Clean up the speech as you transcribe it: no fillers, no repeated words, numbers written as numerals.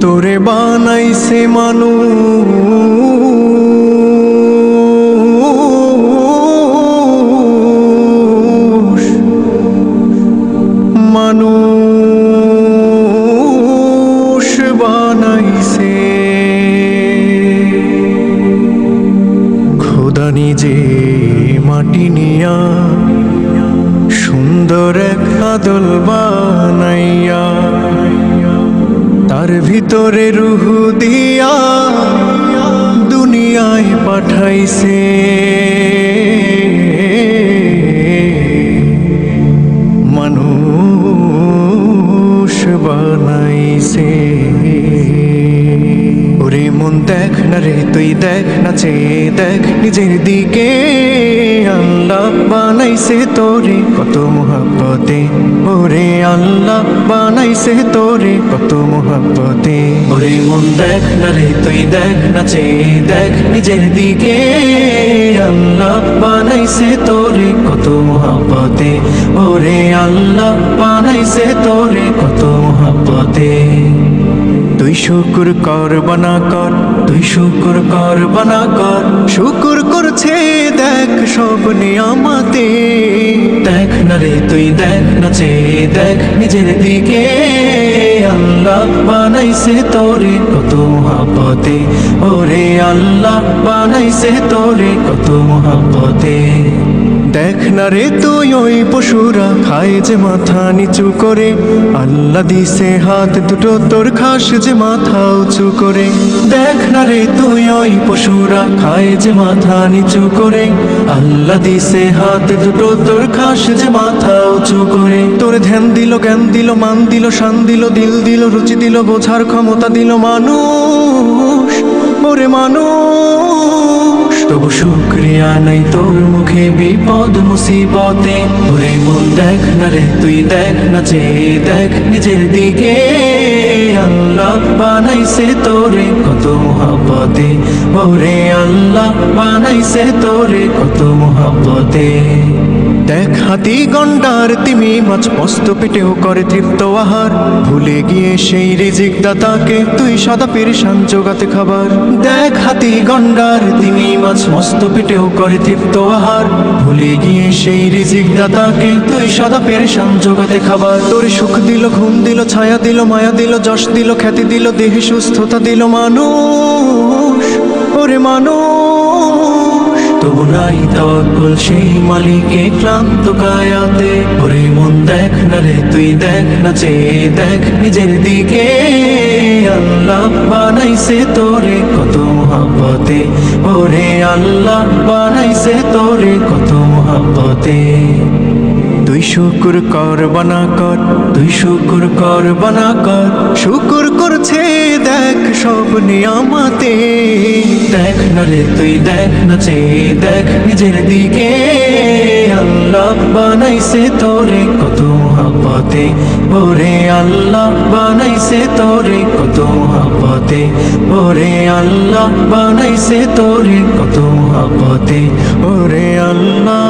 তোরে বানাইছে মানুষ বানাইছে খোদা নিজে মাটি নিয়া সুন্দর এক আদল বানাইয়া তার ভিতরে রূহ দিয়া দুনিয়ায় পাঠাইছে মানুষ বানাইছে। ওরে মন দেখ না রে তুই দেখ না চেয়ে দেখ নিজের দিকে আল্লাহ বানাইছে তোরে কত মোহাব্বতে। ওরে আল্লাহ বানাইছে তোরে কত মোহাব্বতে। ওরে মন দেখ না রে তুই দেখ না চেয়ে দেখ নিজের দিকে আল্লাহ বানাইছে তোরে কত মোহাব্বতে। ওরে আল্লাহ বানাইছে তোরে কত মোহাব্বতে। তুই শুকুর কর বানা কর, তুই শুকুর কর বানা কর, শুকুর করছে দেখ সব নিয়ামতে। দেখ না রে তুই দেখ না চেয়ে দেখ নিজের দিকে আল্লাহ বানাইছে তোরে কত মোহাব্বতে। ওরে আল্লাহ বানাইছে তোরে কত মোহাব্বতে। দেখ না রে তুই ওই পশুরা খায় যে মাথা নিচু করে, আল্লাহ দিছে হাত দুটো তোর খাস যে মাথা উঁচু করে। দেখ না রে তুই ওই পশুরা খায় যে মাথা নিচু করে, আল্লাহ দিছে হাত দুটো তোর খাস যে মাথা উঁচু করে। তোর ধ্যান দিল জ্ঞান দিল মান দিল শান দিল দিল দিল রুচি দিল বোঝার ক্ষমতা দিল মানুষ। ওরে মানুষ তবু শুকরিয়া নাই তোর মুখে বিপদ মুসিবতে। ওরে মন দেখ না রে তুই দেখ না চেয়ে দেখ নিজের দিকে আল্লাহ বানাইছে তোরে কত মোহাব্বতে। ওরে আল্লাহ বানাইছে তোরে কত মোহাব্বতে। দেখ হাতি গন্ডার তিমি মাছ মস্ত পেটেও করে তৃপ্ত আহার, ভুলে গিয়ে সেই রিজিক দাতাকে তুই সদা পেরেশান জোগাতে খাবার। দেখ হাতি গন্ডার তিমি মাছ মস্ত পেটেও করে তৃপ্ত আহার, ভুলে গিয়ে সেই রিজিক দাতাকে তুই সদা পেরেশান জোগাতে খাবার। তোর সুখ দিল ঘুম দিল ছায়া দিল মায়া দিল যশ দিল খ্যাতি দিল দেহে সুস্থতা দিল মানুষ। ওরে মানুষ তবু নাই তাওয়াক্কুল সেই মালিকে ক্লান্ত কায়াতে। ওরে মন দেখ না রে তুই দেখ না চেয়ে দেখ নিজের দিকে আল্লাহ বানাইছে তোরে কত মোহাব্বতে। ওরে আল্লাহ বানাইছে তোরে কত মোহাব্বতে। তুই শুকুর কর বানা কর, তুই শুকুর কর বানা কর, শুকুর করছে দেখ সব নিয়ামতে। দেখ না রে তুই দেখ না চেয়ে দেখ নিজের দিকে আল্লাহ বানাইছে তোরে কত মোহাব্বতে। ওরে আল্লাহ বানাইছে তোরে কত মোহাব্বতে। ওরে আল্লাহ বানাইছে তোরে কত মোহাব্বতে। ওরে আল্লাহ